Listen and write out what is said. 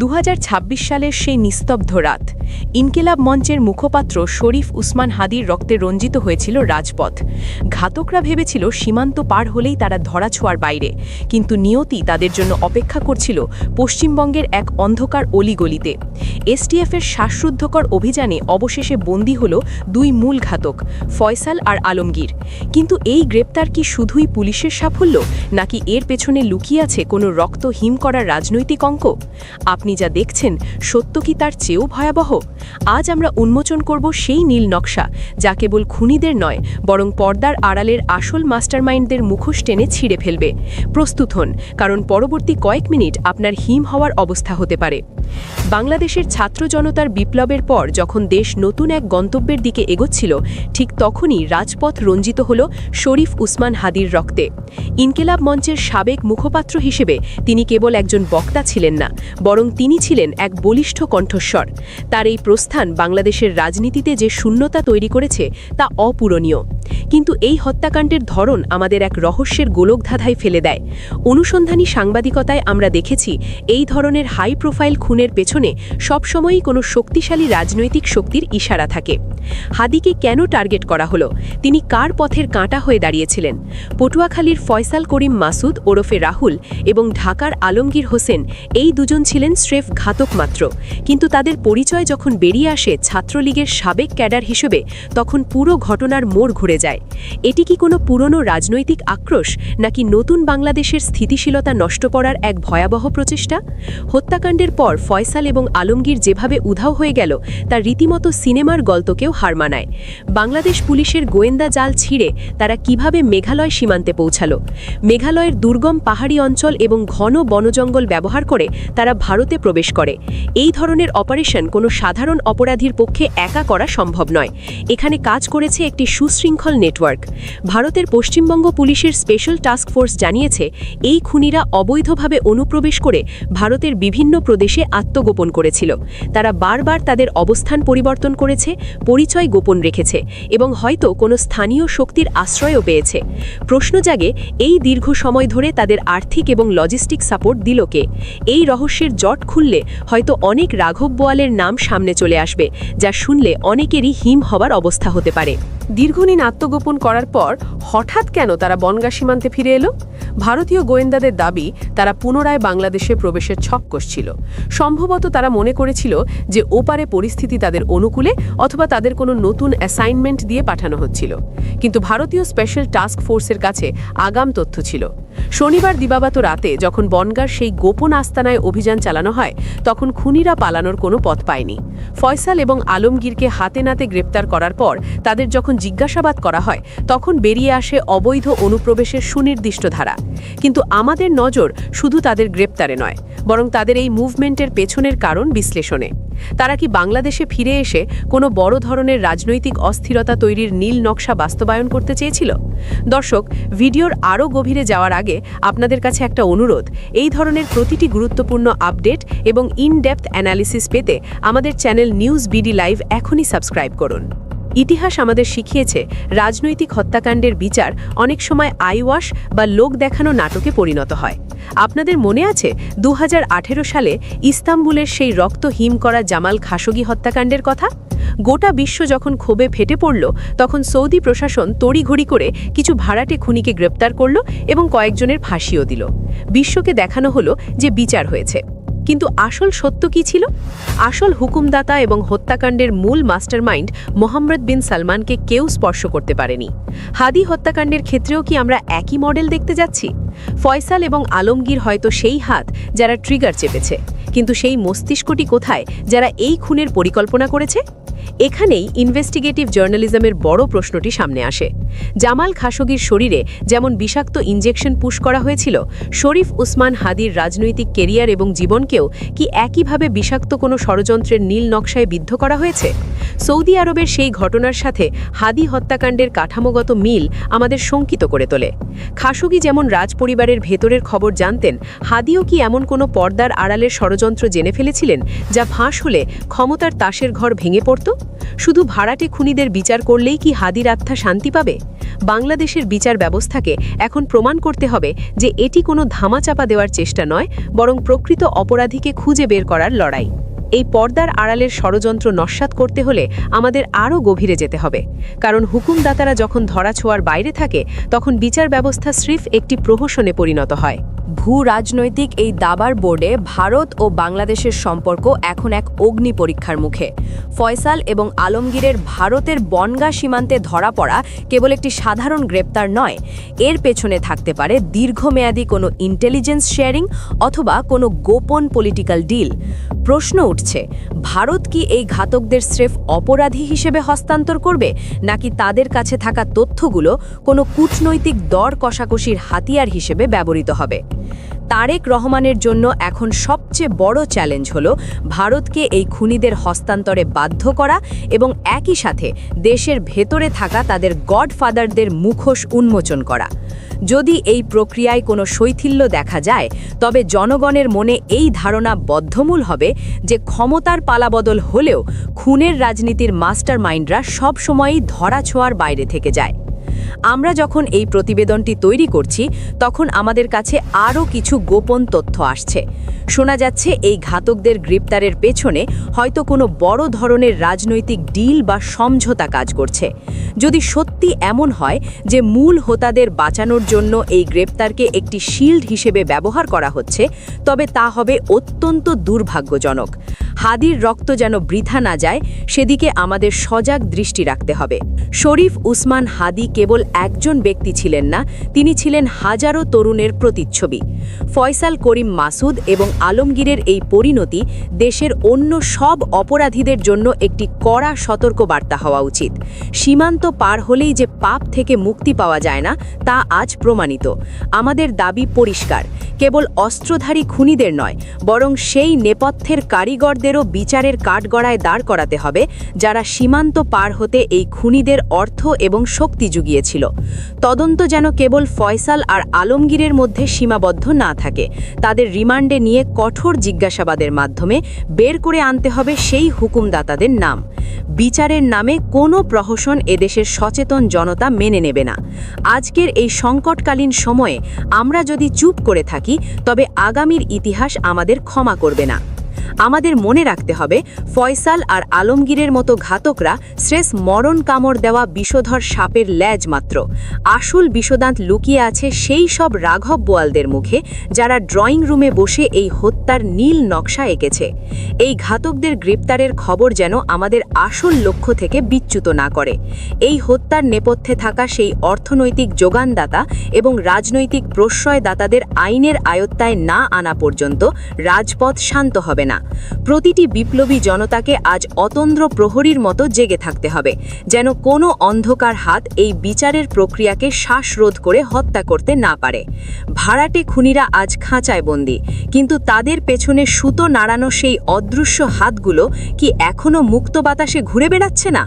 2026 সালের সেই নিস্তব্ধ রাত ইনকিলাব মঞ্চের মুখপাত্র শরীফ উসমান হাদির রক্তে রঞ্জিত হয়েছিল রাজপথ। ঘাতকরা ভেবেছিল সীমান্ত পার হলেই তারা ধরাছোঁয়ার বাইরে, কিন্তু নিয়তি তাদের জন্য অপেক্ষা করছিল পশ্চিমবঙ্গের এক অন্ধকার অলিগলিতে। এসটিএফের শ্বাসরুদ্ধকর অভিযানে অবশেষে বন্দী হল দুই মূল ঘাতক, ফয়সাল আর আলমগীর। কিন্তু এই গ্রেপ্তার কি শুধুই পুলিশের সাফল্য, নাকি এর পেছনে লুকিয়ে আছে কোনো রক্ত হিম করার রাজনৈতিক অঙ্ক? আপনি যা দেখছেন সত্য কি তার চেয়েও ভয়াবহ? আজ আমরা উন্মোচন করব সেই নীল নকশা, যা কেবল খুনিদের নয় বরং পর্দার আড়ালের আসল মাস্টারমাইন্ডদের মুখোশ টেনে ছিঁড়ে ফেলবে। প্রস্তুত হন, কারণ পরবর্তী কয়েক মিনিট আপনার হিম হওয়ার অবস্থা হতে পারে। বাংলাদেশের ছাত্র জনতার বিপ্লবের পর যখন দেশ নতুন এক গন্তব্যের দিকে এগোচ্ছিল, ঠিক তখনই রাজপথ রঞ্জিত হল শরীফ উসমান হাদির রক্তে। ইনকিলাব মঞ্চের সাবেক মুখপাত্র হিসেবে তিনি কেবল একজন বক্তা ছিলেন না, বরং তিনি ছিলেন এক বলিষ্ঠ কণ্ঠস্বর। তার এই প্রস্থান বাংলাদেশের রাজনীতিতে যে শূন্যতা তৈরি করেছে তা অপূরণীয়। কিন্তু এই হত্যাকাণ্ডের ধরন আমাদের এক রহস্যের গোলকধাঁধায় ফেলে দেয়। অনুসন্ধানী সাংবাদিকতায় আমরা দেখেছি এই ধরনের হাই প্রোফাইল খুনের পেছনে সবসময়ই কোনো শক্তিশালী রাজনৈতিক শক্তির ইশারা থাকে। হাদিকে কেন টার্গেট করা হলো? তিনি কার পথের কাঁটা হয়ে দাঁড়িয়েছিলেন? পটুয়াখালীর ফয়সাল করিম মাসুদ ওরফে রাহুল এবং ঢাকার আলমগীর হোসেন, এই দুজন ছিলেন স্রেফ ঘাতক মাত্র। কিন্তু তাদের পরিচয় যখন বেরিয়ে আসে ছাত্রলীগের সাবেক ক্যাডার হিসেবে, তখন পুরো ঘটনার মোড় ঘুরে যায়। এটি কি কোনো পুরনো রাজনৈতিক আক্রোশ, নাকি নতুন বাংলাদেশের স্থিতিশীলতা নষ্ট করার এক ভয়াবহ প্রচেষ্টা? হত্যাকাণ্ডের পর ফয়সাল এবং আলমগীর যেভাবে উধাও হয়ে গেল, তা রীতিমতো সিনেমার গল্পকেও হার মানায়। বাংলাদেশ পুলিশের গোয়েন্দা জাল ছিঁড়ে তারা কিভাবে মেঘালয় সীমান্তে পৌঁছালো? মেঘালয়ের দুর্গম পাহাড়ি অঞ্চল এবং ঘন বনজঙ্গল ব্যবহার করে তারা ভারতে প্রবেশ করে। এই ধরনের অপারেশন কোনো সাধারণ অপরাধীর পক্ষে একা করা সম্ভব নয়। এখানে কাজ করেছে একটি সুশৃঙ্খল নেটওয়ার্ক। ভারতের পশ্চিমবঙ্গ পুলিশের স্পেশাল টাস্ক ফোর্স জানিয়েছে, এই খুনিরা অবৈধভাবে অনুপ্রবেশ করে ভারতের বিভিন্ন প্রদেশে আত্মগোপন করেছিল। তারা বারবার তাদের অবস্থান পরিবর্তন করেছে, পরিচয় গোপন রেখেছে এবং হয়তো কোনো স্থানীয় শক্তির আশ্রয়ও পেয়েছে। প্রশ্ন জাগে, এই দীর্ঘ সময় ধরে তাদের আর্থিক এবং লজিস্টিক সাপোর্ট দিল কে? এই রহস্যের জট খুললে হয়তো অনেক রাঘব বোয়ালের নাম সামনে চলে আসবে, যা শুনলে অনেকেরই হিম হবার অবস্থা হতে পারে। দীর্ঘদিন আত্মগোপন করার পর হঠাৎ কেন তারা বনগা সীমান্তে ফিরে এলো? ভারতীয় গোয়েন্দাদের দাবি, তারা পুনরায় বাংলাদেশে প্রবেশের ছক কষছিল। সম্ভবত তারা মনে করেছিল যে ওপারে পরিস্থিতি তাদের অনুকূলে, অথবা তাদের কোনো নতুন অ্যাসাইনমেন্ট দিয়ে পাঠানো হচ্ছিল। কিন্তু ভারতীয় স্পেশাল টাস্ক ফোর্সের কাছে আগাম তথ্য ছিল। শনিবার দিবাগত রাতে যখন বনগার সেই গোপন আস্তানায় অভিযান চালানো হয়, তখন খুনিরা পালানোর কোনো পথ পায়নি। ফয়সাল এবং আলমগীরকে হাতে নাতে গ্রেপ্তার করার পর তাদের যখন জিজ্ঞাসাবাদ করা হয়, তখন বেরিয়ে আসে অবৈধ অনুপ্রবেশের সুনির্দিষ্ট ধারা। কিন্তু আমাদের নজর শুধু তাদের গ্রেপ্তারে নয়, বরং তাদের এই মুভমেন্টের পেছনের কারণ বিশ্লেষণে। তারা কি বাংলাদেশে ফিরে এসে কোনো বড় ধরনের রাজনৈতিক অস্থিরতা তৈরির নীল নকশা বাস্তবায়ন করতে চেয়েছিল? দর্শক, ভিডিওর আরও গভীরে যাওয়ার আগে আপনাদের কাছে একটা অনুরোধ, এই ধরনের প্রতিটি গুরুত্বপূর্ণ আপডেট এবং ইন-ডেপথ অ্যানালিসিস পেতে আমাদের চ্যানেল নিউজ বিডি লাইভ এখনই সাবস্ক্রাইব করুন। ইতিহাস আমাদের শিখিয়েছে, রাজনৈতিক হত্যাকাণ্ডের বিচার অনেক সময় আইওয়াশ বা লোক দেখানো নাটকে পরিণত হয়। আপনাদের মনে আছে 2018 সালে ইস্তাম্বুলের সেই রক্ত হিম করা জামাল খাশোগি হত্যাকাণ্ডের কথা? গোটা বিশ্ব যখন ক্ষোভে ফেটে পড়ল, তখন সৌদি প্রশাসন তড়িঘড়ি করে কিছু ভাড়াটে খুনিকে গ্রেপ্তার করল এবং কয়েকজনের ফাঁসিও দিল। বিশ্বকে দেখানো হলো যে বিচার হয়েছে। কিন্তু আসল সত্য কি ছিল? আসল হুকুমদাতা এবং হত্যাকাণ্ডের মূল মাস্টারমাইন্ড মোহাম্মদ বিন সালমানকে কেউ স্পর্শ করতে পারেনি। হাদি হত্যাকাণ্ডের ক্ষেত্রেও কি আমরা একই মডেল দেখতে যাচ্ছি? ফয়সাল এবং আলমগীর হয়তো সেই হাত যারা ট্রিগার চেপেছে, কিন্তু সেই মস্তিষ্কটি কোথায় যারা এই খুনের পরিকল্পনা করেছে? এখানেই ইনভেস্টিগেটিভ জার্নালিজমের বড় প্রশ্নটি সামনে আসে। জামাল খাশোগির শরীরে যেমন বিষাক্ত ইনজেকশন পুশ করা হয়েছিল, শরীফ উসমান হাদির রাজনৈতিক কেরিয়ার এবং জীবনকেও কি একইভাবে বিষাক্ত কোনো ষড়যন্ত্রের নীল নকশায় বিদ্ধ করা হয়েছে? সৌদি আরবের সেই ঘটনার সাথে হাদি হত্যাকাণ্ডের কাঠামোগত মিল আমাদের শঙ্কিত করে তোলে। খাশোগি যেমন রাজপরিবারের ভেতরের খবর জানতেন, হাদিও কি এমন কোনো পর্দার আড়ালের ষড়যন্ত্র জেনে ফেলেছিলেন যা ফাঁস হলে ক্ষমতার তাসের ঘর ভেঙে পড়ত? শুধু ভাড়াটে খুনিদের বিচার করলেই কি হাদির আত্মা শান্তি পাবে? বাংলাদেশের বিচার ব্যবস্থাকে এখন প্রমাণ করতে হবে যে এটি কোনো ধামাচাপা দেওয়ার চেষ্টা নয়, বরং প্রকৃত অপরাধীকে খুঁজে বের করার লড়াই। এই পর্দার আড়ালের ষড়যন্ত্র নস্যাৎ করতে হলে আমাদের আরও গভীরে যেতে হবে, কারণ হুকুমদাতারা যখন ধরাছোঁয়ার বাইরে থাকে তখন বিচার ব্যবস্থা স্রেফ একটি প্রহসনে পরিণত হয়। ভূ রাজনৈতিক এই দাবার বোর্ডে ভারত ও বাংলাদেশের সম্পর্ক এখন এক অগ্নি পরীক্ষার মুখে। ফয়সাল এবং আলমগীরের ভারতের বনগাঁ সীমান্তে ধরা পড়া কেবল একটি সাধারণ গ্রেপ্তার নয়, এর পেছনে থাকতে পারে দীর্ঘমেয়াদী কোনো ইন্টেলিজেন্স শেয়ারিং অথবা কোনো গোপন পলিটিক্যাল ডিল। প্রশ্ন উঠছে, ভারত কি এই ঘাতকদের স্রেফ অপরাধী হিসেবে হস্তান্তর করবে, নাকি তাদের কাছে থাকা তথ্যগুলো কোনো কূটনৈতিক দর কষাকষির হাতিয়ার হিসেবে ব্যবহৃত হবে? তারেক রহমানের জন্য এখন সবচেয়ে বড় চ্যালেঞ্জ হল ভারতকে এই খুনিদের হস্তান্তরে বাধ্য করা এবং একই সাথে দেশের ভেতরে থাকা তাদের গডফাদারদের মুখোশ উন্মোচন করা। যদি এই প্রক্রিয়ায় কোনো শৈথিল্য দেখা যায়, তবে জনগণের মনে এই ধারণা বদ্ধমূল হবে যে ক্ষমতার পালাবদল হলেও খুনের রাজনীতির মাস্টারমাইন্ডরা সবসময়ই ধরাছোঁয়ার বাইরে থেকে যায়। আমরা যখন এই প্রতিবেদনটি তৈরি করছি, তখন আমাদের কাছে আরও কিছু গোপন তথ্য আসছে। শোনা যাচ্ছে এই ঘাতকদের গ্রেপ্তারের পেছনে হয়তো কোনো বড় ধরনের রাজনৈতিক ডিল বা সমঝোতা কাজ করছে। যদি সত্যি এমন হয় যে মূল হোতাদের বাঁচানোর জন্য এই গ্রেপ্তারকে একটি শিল্ড হিসেবে ব্যবহার করা হচ্ছে, তবে তা হবে অত্যন্ত দুর্ভাগ্যজনক। হাদির রক্ত যেন বৃথা না যায়, সেদিকে আমাদের সজাগ দৃষ্টি রাখতে হবে। শরীফ উসমান হাদি কেবল একজন ব্যক্তি ছিলেন না, তিনি ছিলেন হাজারো তরুণের প্রতিচ্ছবি। ফয়সাল করিম মাসুদ এবং আলমগীরের এই পরিণতি দেশের অন্য সব অপরাধীদের জন্য একটি কড়া সতর্কবার্তা হওয়া উচিত। সীমান্ত পার হলেই যে পাপ থেকে মুক্তি পাওয়া যায় না, তা আজ প্রমাণিত। আমাদের দাবি পরিষ্কার, কেবল অস্ত্রধারী খুনিদের নয়, বরং সেই নেপথ্যের কারিগরদেরও বিচারের কাঠগড়ায় দাঁড় করাতে হবে, যারা সীমান্ত পার হতে এই খুনিদের অর্থ এবং শক্তি জুগিয়েছিল। তদন্ত যেন কেবল ফয়সাল আর আলমগীরের মধ্যে সীমাবদ্ধ না থাকে, তাদের রিমান্ডে নিয়ে কঠোর জিজ্ঞাসাবাদের মাধ্যমে বের করে আনতে হবে সেই হুকুমদাতাদের নাম। বিচারের নামে কোনো প্রহসন এদেশের সচেতন জনতা মেনে নেবে না। আজকের এই সংকটকালীন সময়ে আমরা যদি চুপ করে থাকি, তবে আগামীর ইতিহাস আমাদের ক্ষমা করবে না। আমাদের মনে রাখতে হবে, ফয়সাল আর আলমগীরের মতো ঘাতকরা স্রেফ মরণ কামড় দেওয়া বিষধর সাপের ল্যাজ মাত্র। আসল বিষদান্ত লুকিয়ে আছে সেই সব রাঘব বোয়ালদের মুখে, যারা ড্রয়িং রুমে বসে এই হত্যার নীল নকশা এঁকেছে। এই ঘাতকদের গ্রেপ্তারের খবর যেন আমাদের আসল লক্ষ্য থেকে বিচ্যুত না করে। এই হত্যার নেপথ্যে থাকা সেই অর্থনৈতিক যোগানদাতা এবং রাজনৈতিক প্রশ্রয়দাতাদের আইনের আয়ত্তায় না আনা পর্যন্ত রাজপথ শান্ত হবে না। প্রতিটি বিপ্লবী জনতাকে আজ অতন্দ্র প্রহরীর মতো জেগে থাকতে হবে, যেন কোনো অন্ধকার হাত এই বিচারের প্রক্রিয়াকে শ্বাসরোধ করে হত্যা করতে না পারে। ভাড়াটে খুনিরা আজ খাঁচায় বন্দী, কিন্তু তাদের পেছনে সুতো নাড়ানো সেই অদৃশ্য হাতগুলো কি এখনো মুক্ত বাতাসে ঘুরে বেড়াচ্ছে না?